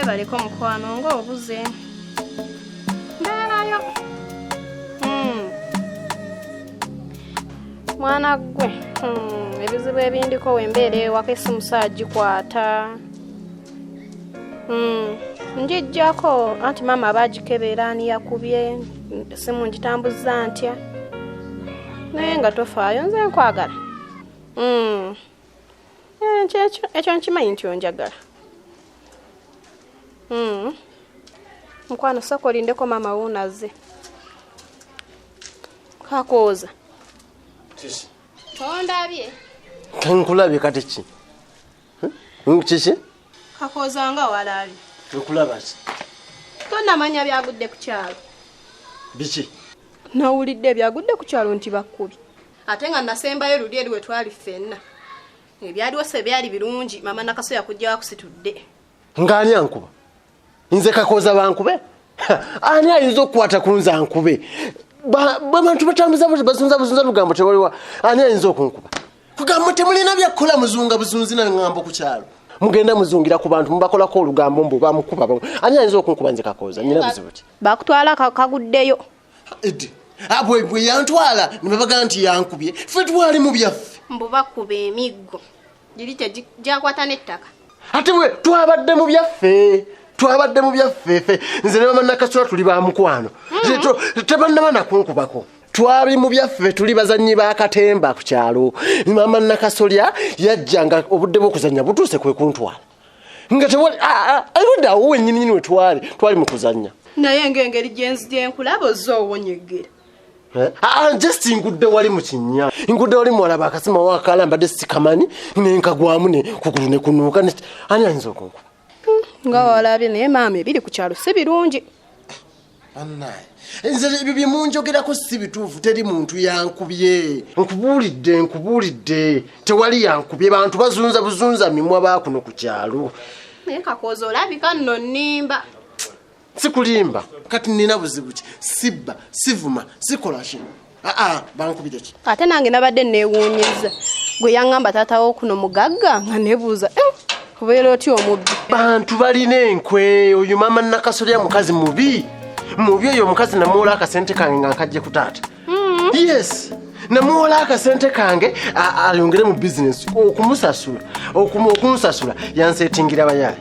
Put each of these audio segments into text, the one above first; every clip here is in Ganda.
webaliko mukwano ng'obuze mbeerayo mwana gwe ebizibu ebindiko wembeera ewaka essimu saagikwata njijjako anti maama baagikebera ani yakubye essimu ngitambuza ntya naye nga tofaayo nze nkwagala ekyo nkimanyi nti onjagala mukwano sako olindeko maama wuunaze kakooza kiki ondabye nkulabye kati ki kiki kakooza nga walabye nkulaba ki tonnamanya byagudde ku kyalo biki nawulidde byagudde ku kyalo nti bakkubi ate nga nasembayo luli eri we twali ffenna ebyaliwo se byali birungi mama Nakasoya kujja wakusitudde ng'ani ankuba nze kakooza bankube ani ayinza okukwata ku nze ankube bantu batambuza bazunza lugambo tewaliwa ani ayinza okunkuba kugamba temulina byakukola muzunga buzunzi na ngambo ku kyalo mugenda muzungira ku bantu mubakolako olugambo mbu bamukuba ani ayinza okunkuba nze kakooza nyina buzibu ki bakutwala kaguddeyo edi bwe yantwala ne babaga nti yankubye ffe twali mu byaffe mbu bakuba emiggo giri tegyakwata n'ettaka ate bwe twabadde mu byaffe ffe nze ne mama Nakasoya tuli ba mukwano tebannaba nakunkubako twali mu byaffe tuli bazannyi b'akatemba ku kyalo mama Nakasoya yajja nga obudde bw'okuzannya butuuse kwe kuntwala nga tewali ayodde awo wennyini we twali mu kuzannya naye ng'engeri gyenkulaba ozza owonyegera just ngudde wali mu kinnya ngudde wali mwalaba akasima wakala mbadde sikamanyi nenkagwamu ne kugulu ne kunuuka ani ayinza okunkuba nga walabye naye maama ebiri ku kyalo si birungi annaye nze ebyo bye munjogerako si bituufu teri muntu yankubye nkubuulidde tewali yankubye bantu bazunza mimwa baakuno ku kyalo naye kakooza olabika nno nnimba sikulimba kati nina buzibu ki sibba sivuma sikola ki bankubire ki ate nange nabadde neewuunyiza gwe yaŋŋamba taatawo kuno mugagga nga nebuuza kubeera otya omubbi bantu balina enkwe oyo mama Nakasoya mukazi mubi oyo omukazi namuwola akasente kange nga nkajje ku taata yes namuwola akasente kange ayongere mu bizinesi okunsasula yanseetingira bayaye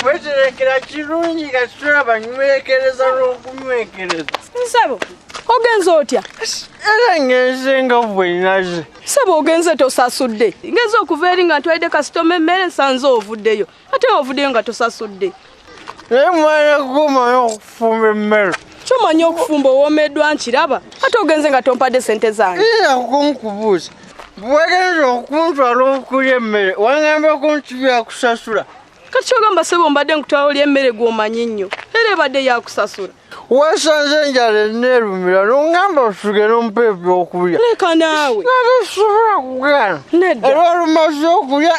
weterekera kirungi Kasoya banywekereza n'okunywekereza nsabo ogenze otya era ngenze nga bwenaze sabo ogenze tosasudde ngeze okuva eri nga ntwalidde kasitoma emmere nsanze ovuddeyo ate ovuddeyo nga tosasudde naye mwana gumanyi okufumba emmere kyomanyi okufumba owoomeddwa nkiraba ate ogenze nga tompadde sente zange era kunkubuuza bwegenza okuntwala okulya emmere wangambeko nti byakusasula kati kyogamba sebo mbadde nkutwala olya emmere gw'omanyi nnyo era ebadde yakusasula wasanze enjala enneerumira n'ongamba osugere ompa ebyokulya leka naawe nga tosobola kugaana era olumaze okulya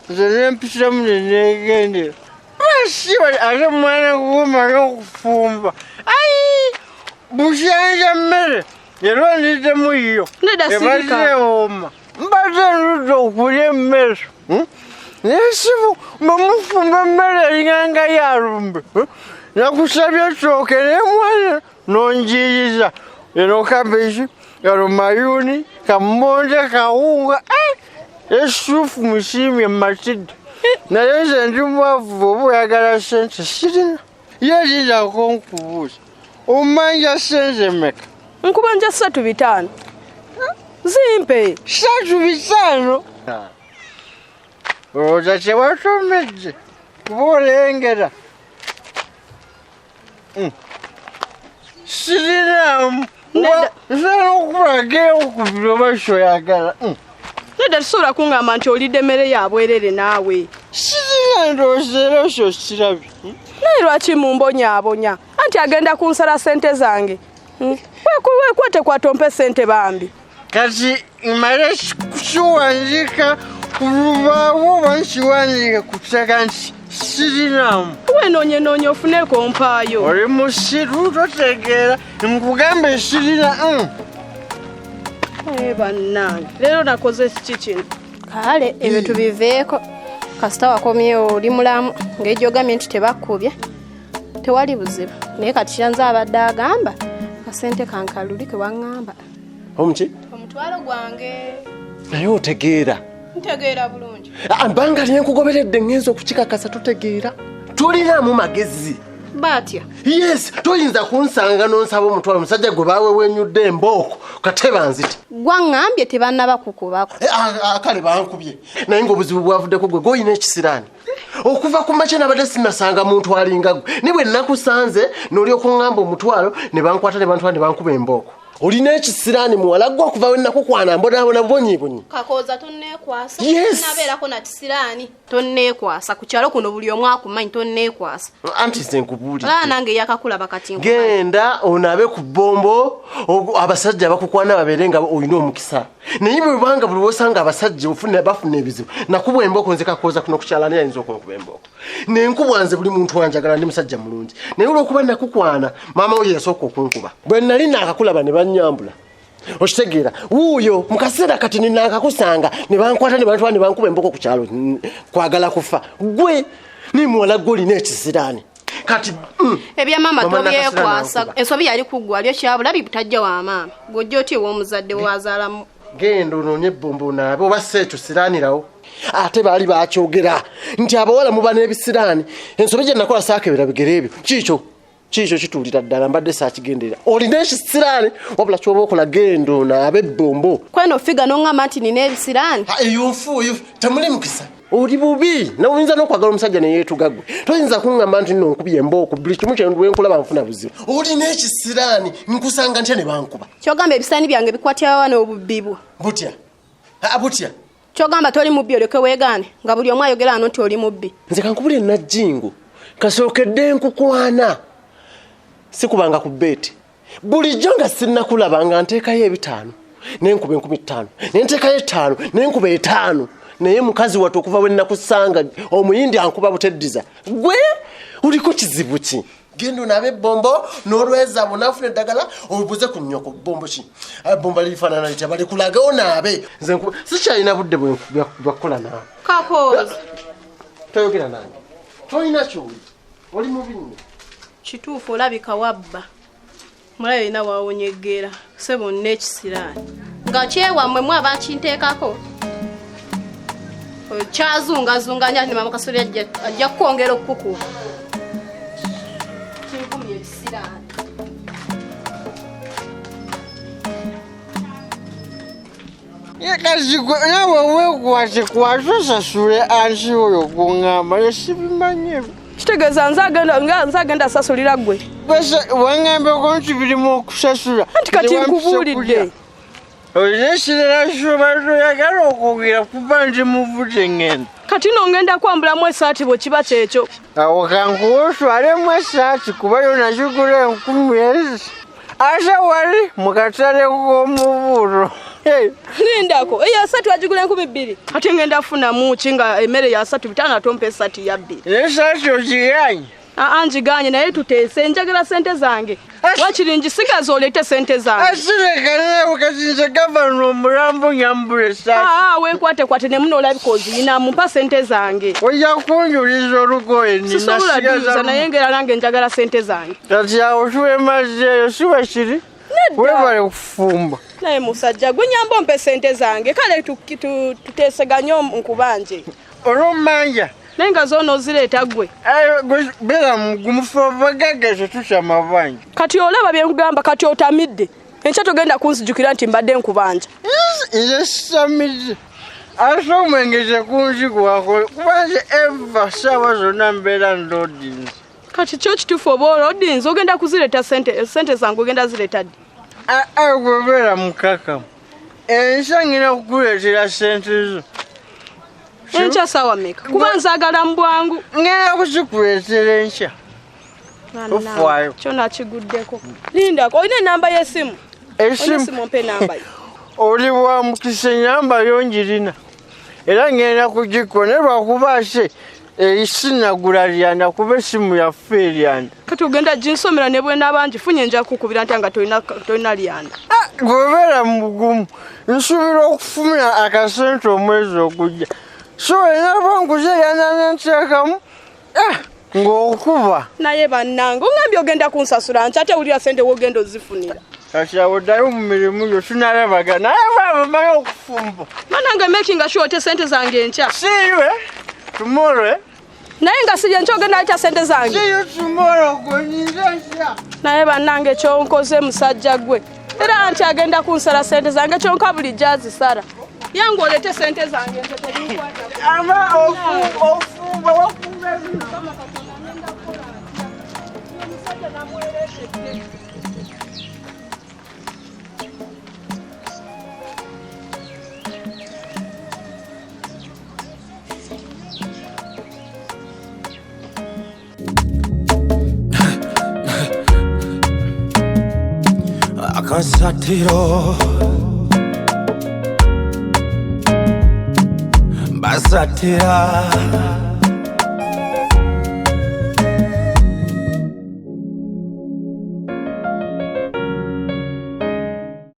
nze nempitiramu neneegendera basiba ate mwana gumanyi okufumba busyanja mmere era ondiddemu yo ebaddeoma mbadde nrudde okulya emmere nesibu bamufumba emmere eringanga yalumbe nakusabye ettooke nemwana nonjiriza eno kabeji eno mayuni kamonde kawunga esuufu musiimye matidde naye nze ndi mwavu oba oyagala sente sirina ye lindako nkubuuza omanja sente meka nkubanja 3-5 zimpe 3-5 olowooza tewatomedde kuba olengera sirinamu nsana okulaga okubiri oba kyoyagala nedda tusobola kuŋŋamba nti olidde emmere yabwerere naawe sirina ndowooza era ekyo kirabye naye lwaki mumbonyaabonya anti agenda kunsala sente zange Wekwate kwatompe sente bambi. Kati imale kuchiwanjika kurubawo wanchiwanjika kutaka nti sirinamu. Wenonye ofuneko mpayo. Oli musiru totegera nkugambe sirina. Bannange leero nakoze kiki? Kale ebintu biveeko kasita wakomyewo oli mulamu ng'ejjogamye nti tebakubye tewali buzibu naye kati kyanze abadde agamba kasente kankaluli ke waŋŋamba. Omuki? Omutwalo gwange. Naye otegeera. Ntegeera bulungi. Mbanga lyenkugoberedde ngenza okukikakasa totegeera. Tulinamu magezi. Batya. Yes, toyinza kunsanga n'onsaba omutwalo musajja gwe baawewenyudde embooko kateba nziti. Gwaŋŋambye tebannaba kukubako. Kale bankubye. Naye ng'obuzibu bwavuddeko gwe g'olina ekisiraani. Okuva ku makya nabadde sinnasanga muntu alinga gwe. Ne bwe nnakusanze n'olyoka oŋŋamba omutwalo ne bankwata ne bantwala ne bankuba embooko. Olina ekisiraani muwala gwe okuva we nnakukwana mbonaabona bubonyiibonyi. Kakooza tonneekwasa. Yes. Nabeerako na kisiraani. Tonneekwasa. Ku kyalo kuno buli omu akumanyi tonneekwasa. Anti nze nkubuulidde. Olaba nange eyakakulaba kati nkumanyi. Genda onaabe ku bbombo abasajja bakukwana babeere nga olina omukisa. Naye bwe banga buli wosanga abasajja bafuna ebizibu nakubwa embooko nze Kakooza kuno ku kyalaani ayinza okunkuba embooko. Nenkubwa nze buli muntu wanjagala ndi musajja mulungi. Naye olw'okuba nakukwana maama we yasooka okunkuba. Bwe nali naakakulaba ne bannyambula. Okitegeera wuuyo mu kaseera kati ninaakakusanga ne bankwata ne bantwala ne bankuba embooko ku kyalo kwagala kufa. Gwe ni muwala gwe olina ekisiraani. Kati ebya mama tobyekwasa ensobi yali kuggwa alyo kyabulabi butajja wa maama gojja oti ew'omuzadde wazaalamu. Genda onoonye ebbombo naabe oba si ekyo siraanirawo. Ate baali baakyogera nti abawala muba n'ebisiraani. Ensobi gye nakola saakebera bigere ebyo kiikyo kituulira ddala mbadde saakigenderera. Olina ekisiraani wabula ky'oba okola genda onaabe ebbombo. Kweno figa n'oŋŋamba nti nina ebisiraani. Eyo nfuuyo temuli mukisa. Oli bubi noyinza n'okwagala omusajja ne yeetuga gwe. Toyinza kuŋŋamba nti nno nkubye embooko buli kimu kye nkulaba nfuna buzibu. Olina ekisiraani nkusanga ntya ne bankuba. Kyogamba ebisiraani byange bikwatira wawa n'obubbibwa. Butya? Butya? Kyogamba toli mubbi olyoke weegaane nga buli omu ayogera ano nti oli mubbi. Nze kankubule Najjingo kasookedde nkukwana. Sikubanga ku beeti. Bulijjo nga sinnakulaba nga nteekayo 5 n'enkuba 15 n'enteekayo 5 n'enkuba 5. Naye mukazi wattu okuva we nnakusanga omuyindi ankuba buteddiza. Gwe uliko kizibu ki? Genda onaabe ebbombo n'olweza bonafuna eddagala obuze ku nnyoko bombo ki? Bombo lifaanana litya balikulaga onaabe. Nze nkuba sikyalina budde bwakukola naawe. Kakooza. Toyogera nange. Tolina kyoli. Oli mubi nnyo. Kituufu olabika wabba. Mulayo yina waawonyeggera. Ssebo nina ekisiraani. Nga kyewammwe mu abakinteekako. Kyazungazunganya ne mama Kasoli ajja kwongera okukuba. Kinkumye ebisiraani. Yekazigwe nawe weekwate kwasasasule ansi oyo kuŋŋamba yesibimanye. Kitegeeza nze agenda sasulira gwe. Waŋŋambeko nti birimu okusasula. Anti kati nkubuulidde. Olina ekirala ky'oba toyagala okwogera kuba nti muvute ngenda. Kati ngenda kwambulamu esaati bwe kiba kyekyo. Awo kankuwa otwalemu esaati kuba yo nakigula 10,000. Ate wali mu katale k'omubuulo. Lindako eyo esaati wagigula 2,000. Ate ngenda funamu ki nga emmere ya 3,500 atompa esaati ya 2. Esaati ogiganye? Njiganye naye tuteese njagala sente zange. Wakiri njisigaza oleete sente zange. Asireka nawe kati nze gavana omulambo nyambula esaati. Weekwatekwate ne muno olabika oziyina mumpa sente zange. Ojja kunjuliza olugoye nina sisobola naye ngera nange njagala sente zange. Kati awo tuwemaze eyo si bwe kiri? Webale kufumba. Naye musajja gwe nyamba ompe sente zange kale tuteeseganye nkubanje. Olw'omanja naye nga zoona ozireeta gwe. Beera mugumufu bagagga tetusha mabanja. Kati olaba bye nkugamba kati otamidde. Enkya togenda kunzijukira nti mbadde nkubanja. Nze sitamidde. Ate omwengeze kunzigwako kubanga eva ssaawa zonna mbeera ndodinze. Kati kyo kituufu oba olodinze ogenda kuzireeta sente zange ogenda zireeta ddi? Gwe beera mukakamu. Enkya ngina kukuleetera sente zo. Enkya saawa mmeka? Kuba nzaagala mu bwangu. Ngenda kuzikuleetera enkya. Tofaayo. Kyona kiguddeko. Lindako olina enamba y'essimu? Esimu Mpe namba yo. oli wa mukisa enamba yongirina era ngenda kugikona lwakubaase eisinagula lyanda kuba essimu yaffe eryanda Kati ogenda ginsomera ne bwena bangi funye nja kukubira nti nga tolina lyanda. gwebeera mugumu nsuubira okufuna akasente omwezi ogujja so enaba nguze eryanda nteekamu ng'okuba Naye bannange ongambye ogenda kunsasula nti ate wulira sente wogenda ozifunira. kati awo ddayo mu mirimu yo tunalabaga naye baabamala okufumba Manange making sure ote sente zange enkya. siiwe tomorrow Naye nga sije nkyo ogenda atya sente zange. see you tomorrow gwenyinza ntya Naye bannange kyonkoze musajja gwe. Era nti agenda kunsala sente zange kyonka bulijjo azisala. Yange olete sente zange nze tebinkwata. ama ofumba wakumba bino Akasatiro Basatira